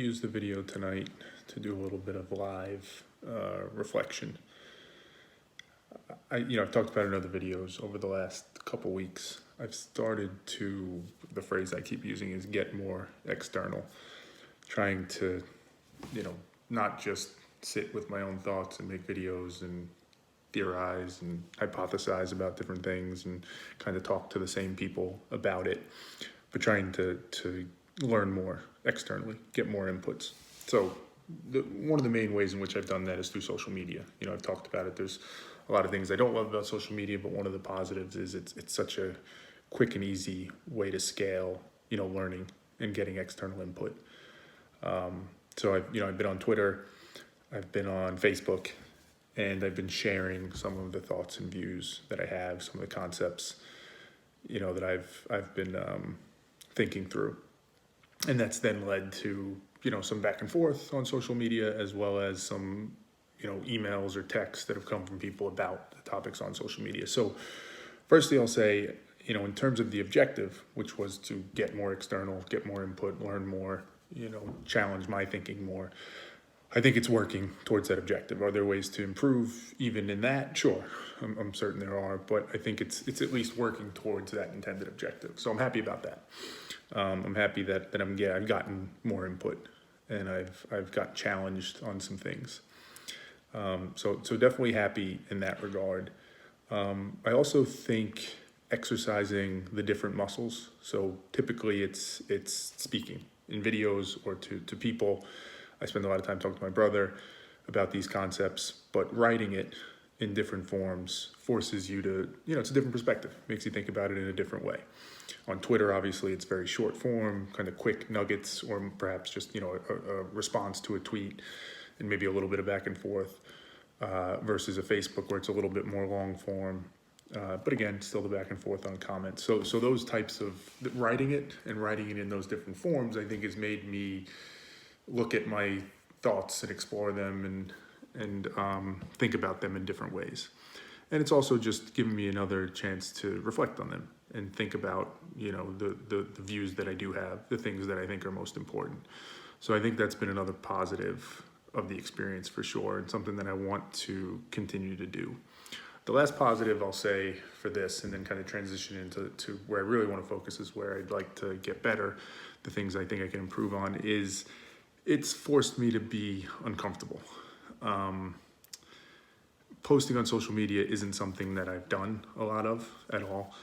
use the video tonight to do a little bit of live reflection. I've talked about it in other videos over the last couple weeks. I've started to, the phrase I keep using is get more external, trying to, not just sit with my own thoughts and make videos and theorize and hypothesize about different things and kind of talk to the same people about it, but trying to learn more externally, get more inputs. So one of the main ways in which I've done that is through social media. I've talked about it. There's a lot of things I don't love about social media, but one of the positives is it's such a quick and easy way to scale, learning and getting external input. So I've been on Twitter, I've been on Facebook, and I've been sharing some of the thoughts and views that I have, some of the concepts, that I've been thinking through. And that's then led to, some back and forth on social media, as well as some, emails or texts that have come from people about the topics on social media. So firstly, I'll say, in terms of the objective, which was to get more external, get more input, learn more, challenge my thinking more, I think it's working towards that objective. Are there ways to improve even in that? Sure, I'm certain there are, but I think it's at least working towards that intended objective. So I'm happy about that. I'm happy that I've gotten more input and I've got challenged on some things. So definitely happy in that regard. I also think exercising the different muscles. So typically it's speaking in videos or to people. I spend a lot of time talking to my brother about these concepts, but writing it in different forms forces you to, it's a different perspective, makes you think about it in a different way. On Twitter, obviously, it's very short form, kind of quick nuggets, or perhaps just, a response to a tweet and maybe a little bit of back and forth, versus a Facebook where it's a little bit more long form. But again, still the back and forth on comments. So those types of writing it in those different forms, I think has made me look at my thoughts and explore them and think about them in different ways. And it's also just given me another chance to reflect on them and think about, the views that I do have, the things that I think are most important. So I think that's been another positive of the experience for sure, and something that I want to continue to do. The last positive I'll say for this, and then kind of transition into where I really want to focus is where I'd like to get better, the things I think I can improve on, is it's forced me to be uncomfortable. Posting on social media isn't something that I've done a lot of at all.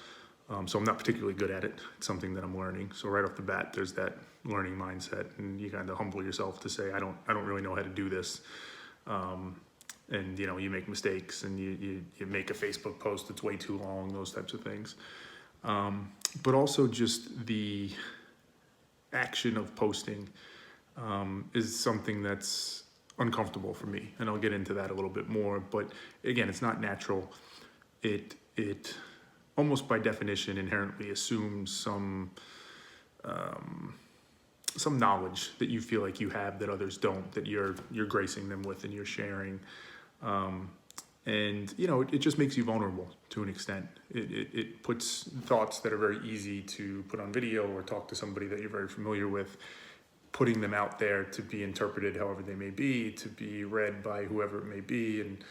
So I'm not particularly good at it. It's something that I'm learning. So right off the bat, there's that learning mindset, and you kind of humble yourself to say, I don't really know how to do this. And you make mistakes, and you make a Facebook post that's way too long, those types of things. But also just the action of posting is something that's uncomfortable for me, and I'll get into that a little bit more. But again, it's not natural. It almost by definition inherently assumes some knowledge that you feel like you have that others don't, that you're gracing them with and you're sharing. And it just makes you vulnerable to an extent. It puts thoughts that are very easy to put on video or talk to somebody that you're very familiar with, putting them out there to be interpreted however they may be, to be read by whoever it may be, and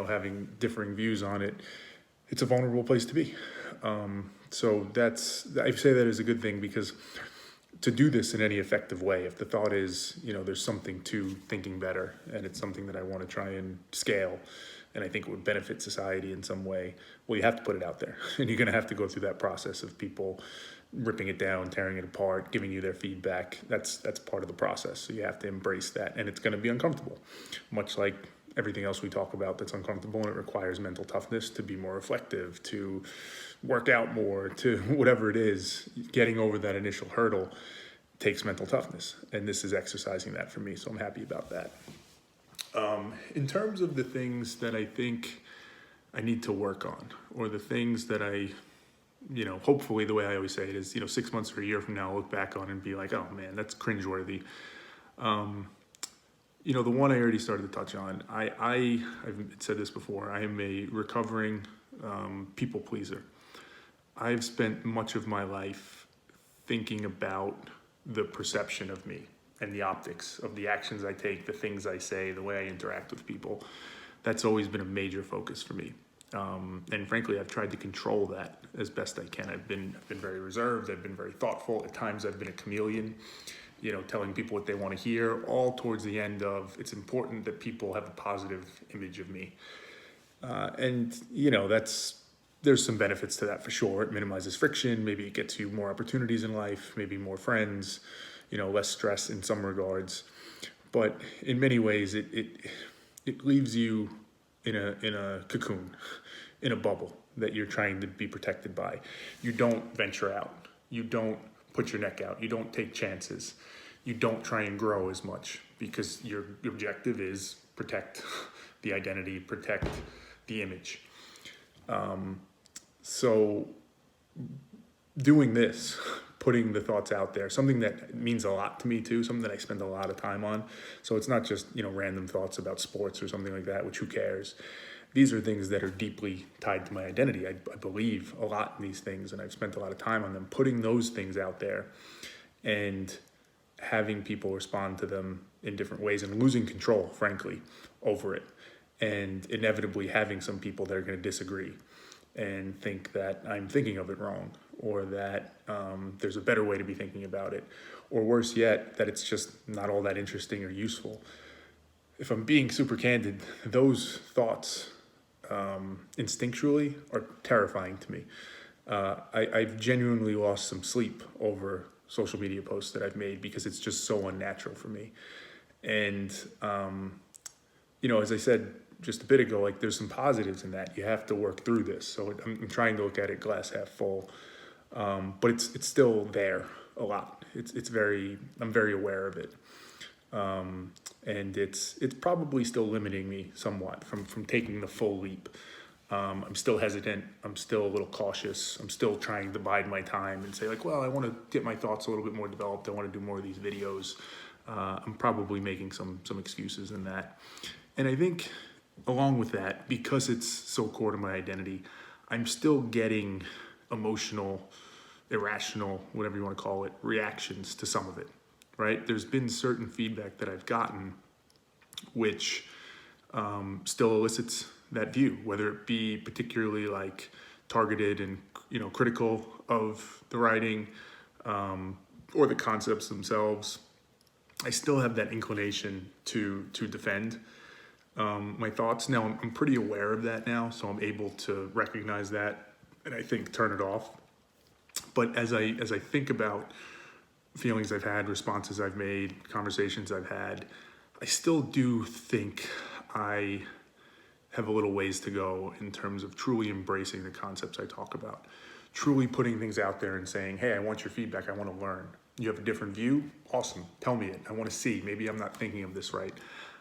having differing views on it. It's a vulnerable place to be. So I say that as a good thing, because to do this in any effective way, if the thought is, there's something to thinking better and it's something that I want to try and scale and I think it would benefit society in some way, well, you have to put it out there, and you're going to have to go through that process of people ripping it down, tearing it apart, giving you their feedback. That's part of the process. So you have to embrace that, and it's going to be uncomfortable, much like everything else we talk about that's uncomfortable, and it requires mental toughness to be more reflective, to work out more, to whatever it is. Getting over that initial hurdle takes mental toughness, and this is exercising that for me, so I'm happy about that. In terms of the things that I think I need to work on, or the things that I, hopefully the way I always say it is, 6 months or a year from now, I'll look back on and be like, oh man, that's cringeworthy. The one I already started to touch on, I've said this before, I am a recovering people pleaser. I've spent much of my life thinking about the perception of me and the optics of the actions I take, the things I say, the way I interact with people. That's always been a major focus for me. And frankly, I've tried to control that as best I can. I've been very reserved. I've been very thoughtful. At times I've been a chameleon, telling people what they want to hear, all towards the end of, it's important that people have a positive image of me. There's some benefits to that for sure. It minimizes friction. Maybe it gets you more opportunities in life, maybe more friends, less stress in some regards. But in many ways, it leaves you in a cocoon, in a bubble that you're trying to be protected by. You don't venture out. You don't put your neck out. You don't take chances. You don't try and grow as much because your objective is protect the identity, protect the image. So doing this, putting the thoughts out there, something that means a lot to me too, something that I spend a lot of time on. So it's not just, random thoughts about sports or something like that, which who cares? These are things that are deeply tied to my identity. I believe a lot in these things, and I've spent a lot of time on them. Putting those things out there and having people respond to them in different ways and losing control, frankly, over it. And inevitably having some people that are going to disagree and think that I'm thinking of it wrong, or that there's a better way to be thinking about it, or worse yet, that it's just not all that interesting or useful. If I'm being super candid, those thoughts instinctually are terrifying to me. I've genuinely lost some sleep over social media posts that I've made because it's just so unnatural for me. And, as I said just a bit ago, like there's some positives in that. You have to work through this. So I'm trying to look at it glass half full, but it's still there a lot. I'm very aware of it. And it's probably still limiting me somewhat from taking the full leap. I'm still hesitant. I'm still a little cautious. I'm still trying to bide my time and say like, well, I want to get my thoughts a little bit more developed. I want to do more of these videos. I'm probably making some excuses in that. And I think along with that, because it's so core to my identity, I'm still getting emotional, irrational, whatever you want to call it, reactions to some of it, right? There's been certain feedback that I've gotten which still elicits that view, whether it be particularly like targeted and critical of the writing or the concepts themselves. I still have that inclination to defend my thoughts. Now I'm pretty aware of that now, so I'm able to recognize that and I think turn it off. But as I think about feelings I've had, responses I've made, conversations I've had, I still do think I have a little ways to go in terms of truly embracing the concepts I talk about, truly putting things out there and saying, hey, I want your feedback. I want to learn. You have a different view? Awesome. Tell me it. I want to see. Maybe I'm not thinking of this right.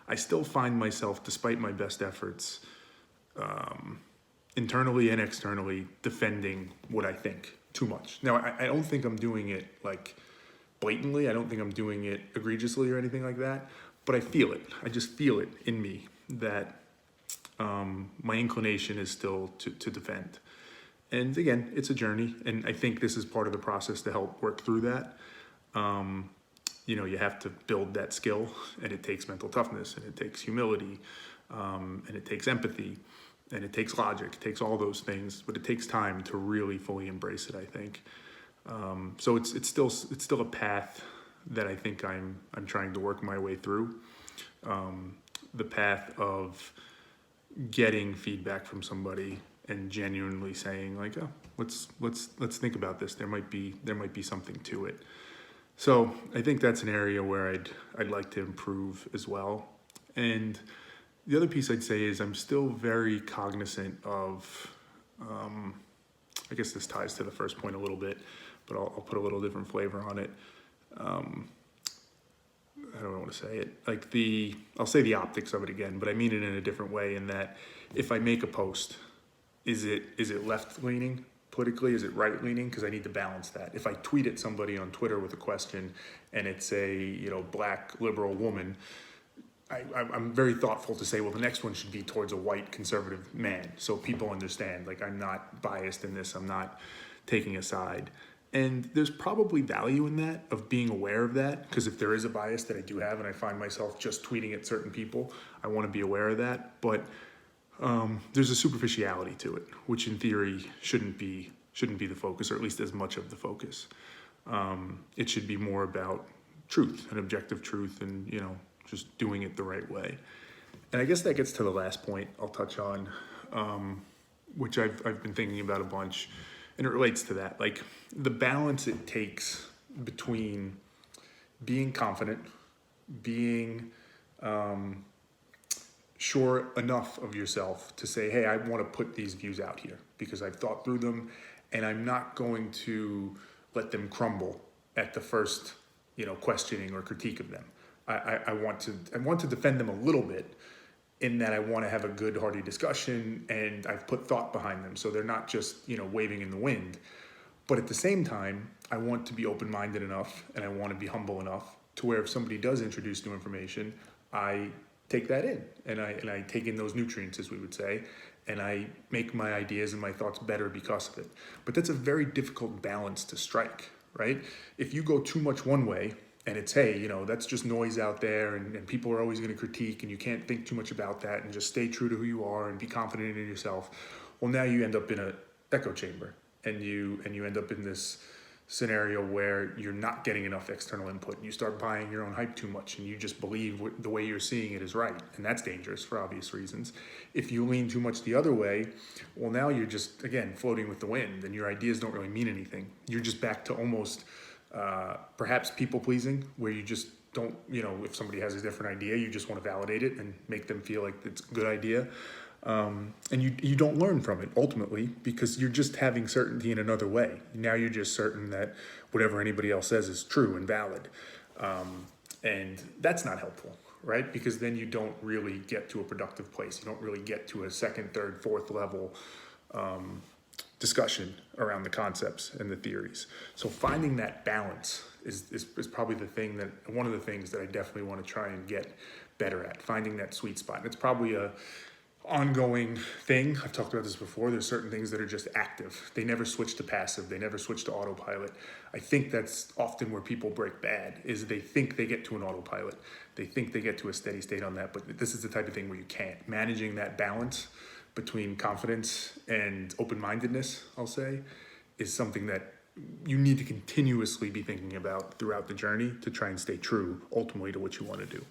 I still find myself, despite my best efforts, internally and externally, defending what I think too much. Now, I don't think I'm doing it like blatantly. I don't think I'm doing it egregiously or anything like that, but I feel it. I just feel it in me that my inclination is still to defend. And again, it's a journey, and I think this is part of the process to help work through that. You have to build that skill, and it takes mental toughness, and it takes humility, and it takes empathy, and it takes logic. It takes all those things, but it takes time to really fully embrace it, I think. So it's still a path that I think I'm trying to work my way through. The path of getting feedback from somebody and genuinely saying like, oh, let's think about this. There might be something to it. So I think that's an area where I'd like to improve as well. And the other piece I'd say is I'm still very cognizant of, I guess this ties to the first point a little bit, but I'll put a little different flavor on it. I don't know how to say it. I'll say the optics of it again, but I mean it in a different way in that if I make a post, is it left leaning politically? Is it right leaning? Because I need to balance that. If I tweet at somebody on Twitter with a question and it's a black liberal woman, I'm very thoughtful to say, well, the next one should be towards a white conservative man, so people understand. Like I'm not biased in this. I'm not taking a side. And there's probably value in that, of being aware of that, because if there is a bias that I do have and I find myself just tweeting at certain people, I want to be aware of that. But there's a superficiality to it, which in theory shouldn't be the focus, or at least as much of the focus. It should be more about truth and objective truth, and just doing it the right way. And I guess that gets to the last point I'll touch on, which I've been thinking about a bunch, and it relates to that. Like, the balance it takes between being confident, being sure enough of yourself to say, hey, I want to put these views out here because I've thought through them, and I'm not going to let them crumble at the first, questioning or critique of them. I want to defend them a little bit, in that I want to have a good, hearty discussion, and I've put thought behind them, so they're not just waving in the wind. But at the same time, I want to be open-minded enough, and I want to be humble enough to where if somebody does introduce new information, I take that in, and I take in those nutrients, as we would say, and I make my ideas and my thoughts better because of it. But that's a very difficult balance to strike, right? If you go too much one way, and it's, hey, that's just noise out there, and people are always going to critique, and you can't think too much about that, and just stay true to who you are and be confident in yourself. Well, now you end up in an echo chamber, and you end up in this scenario where you're not getting enough external input, and you start buying your own hype too much, and you just believe the way you're seeing it is right, and that's dangerous for obvious reasons. If you lean too much the other way, well, now you're just, again, floating with the wind, and your ideas don't really mean anything. You're just back to almost perhaps people pleasing, where you just don't, if somebody has a different idea, you just want to validate it and make them feel like it's a good idea. And you don't learn from it ultimately, because you're just having certainty in another way. Now you're just certain that whatever anybody else says is true and valid. And that's not helpful, right? Because then you don't really get to a productive place. You don't really get to a second, third, fourth level discussion around the concepts and the theories. So finding that balance is probably one of the things that I definitely want to try and get better at, finding that sweet spot. And it's probably a ongoing thing. I've talked about this before. There's certain things that are just active. They never switch to passive. They never switch to autopilot. I think that's often where people break bad, is they think they get to an autopilot. They think they get to a steady state on that, but this is the type of thing where you can't. Managing that balance between confidence and open-mindedness, I'll say, is something that you need to continuously be thinking about throughout the journey to try and stay true ultimately to what you want to do.